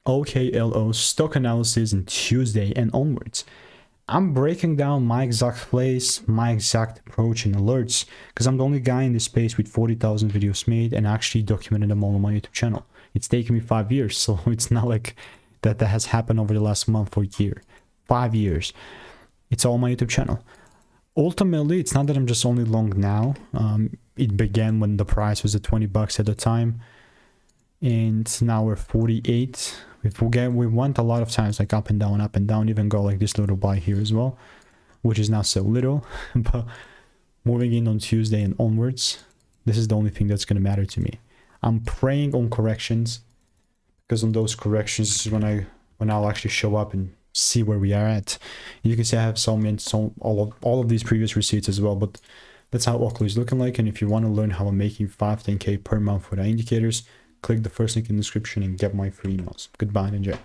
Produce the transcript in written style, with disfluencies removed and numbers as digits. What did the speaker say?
OKLO stock analysis in Tuesday and onwards. I'm breaking down my exact plays, my exact approach and alerts, because I'm the only guy in this space with 40,000 videos made and actually documented them all on my YouTube channel. It's taken me 5 years, so it's not like that has happened over the last month or year. 5 years. It's all on my YouTube channel. Ultimately, it's not that I'm just only long now. It began when the price was at 20 bucks at the time, and now we're 48. We went a lot of times like up and down, even go like this little buy here as well, which is now so little. But moving in on Tuesday and onwards, this is the only thing that's going to matter to me. I'm praying on corrections, because on those corrections is when I'll actually show up and see where we are at. You can see I have all of these previous receipts as well, but that's how Oklo is looking like. And if you want to learn how I'm making 5-10K per month with our indicators, click the first link in the description and get my free emails. Goodbye and enjoy.